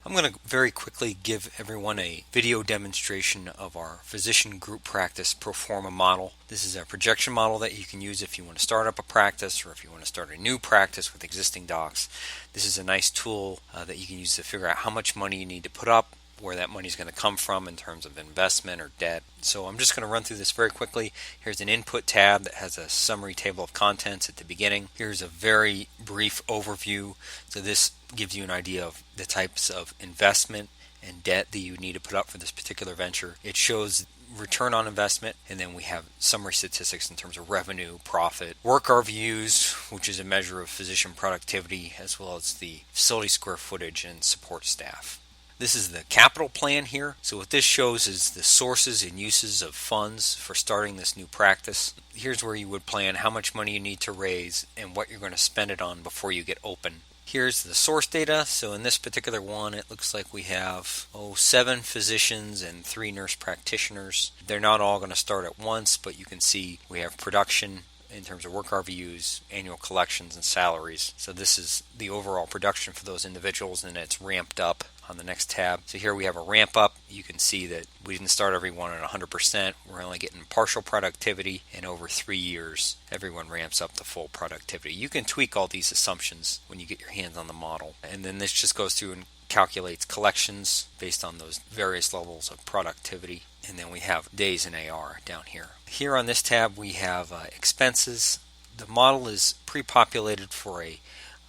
I'm going to very quickly give everyone a video demonstration of our physician group practice pro forma model. This is a projection model that you can use if you want to start up a practice or if you want to start a new practice with existing docs. This is a nice tool that you can use to figure out how much money you need to put up, where that money is going to come from in terms of investment or debt. So I'm just going to run through this very quickly. Here's an input tab that has a summary table of contents at the beginning. Here's a very brief overview. So this gives you an idea of the types of investment and debt that you need to put up for this particular venture. It shows return on investment, and then we have summary statistics in terms of revenue, profit, work RVUs, which is a measure of physician productivity, as well as the facility square footage and support staff. This is the capital plan here. So what this shows is the sources and uses of funds for starting this new practice. Here's where you would plan how much money you need to raise and what you're going to spend it on before you get open. Here's the source data. So in this particular one, it looks like we have 7 physicians and 3 nurse practitioners. They're not all going to start at once, but you can see we have production in terms of work RVUs, annual collections, and salaries. So this is the overall production for those individuals, and it's ramped up on the next tab. So here we have a ramp up. You can see that we didn't start everyone at 100%. We're only getting partial productivity, and over 3 years, everyone ramps up to full productivity. You can tweak all these assumptions when you get your hands on the model. And then this just goes through and calculates collections based on those various levels of productivity. And then we have days in AR down here. Here on this tab we have expenses. The model is pre-populated for a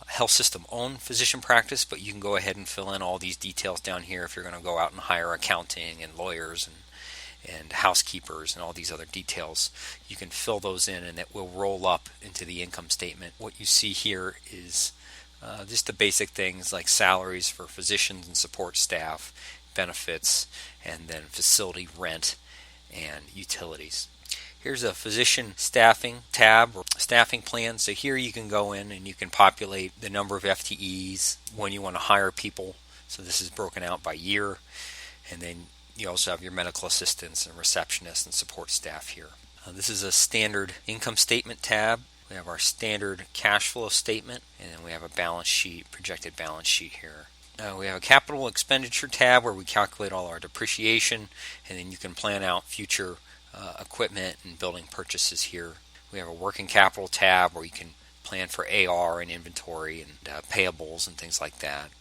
health system owned physician practice, but you can go ahead and fill in all these details down here if you're going to go out and hire accounting and lawyers and housekeepers and all these other details. You can fill those in and it will roll up into the income statement. What you see here is just the basic things like salaries for physicians and support staff, benefits, and then facility rent and utilities. Here's a physician staffing tab or staffing plan. So here you can go in and you can populate the number of FTEs when you want to hire people. So this is broken out by year. And then you also have your medical assistants and receptionists and support staff here. This is a standard income statement tab. We have our standard cash flow statement, and then we have a balance sheet, projected balance sheet here. We have a capital expenditure tab where we calculate all our depreciation, and then you can plan out future equipment and building purchases here. We have a working capital tab where you can plan for AR and inventory and payables and things like that.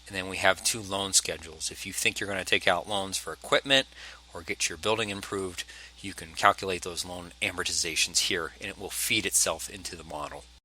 And then we have 2 loan schedules. If you think you're going to take out loans for equipment or get your building improved, you can calculate those loan amortizations here, and it will feed itself into the model.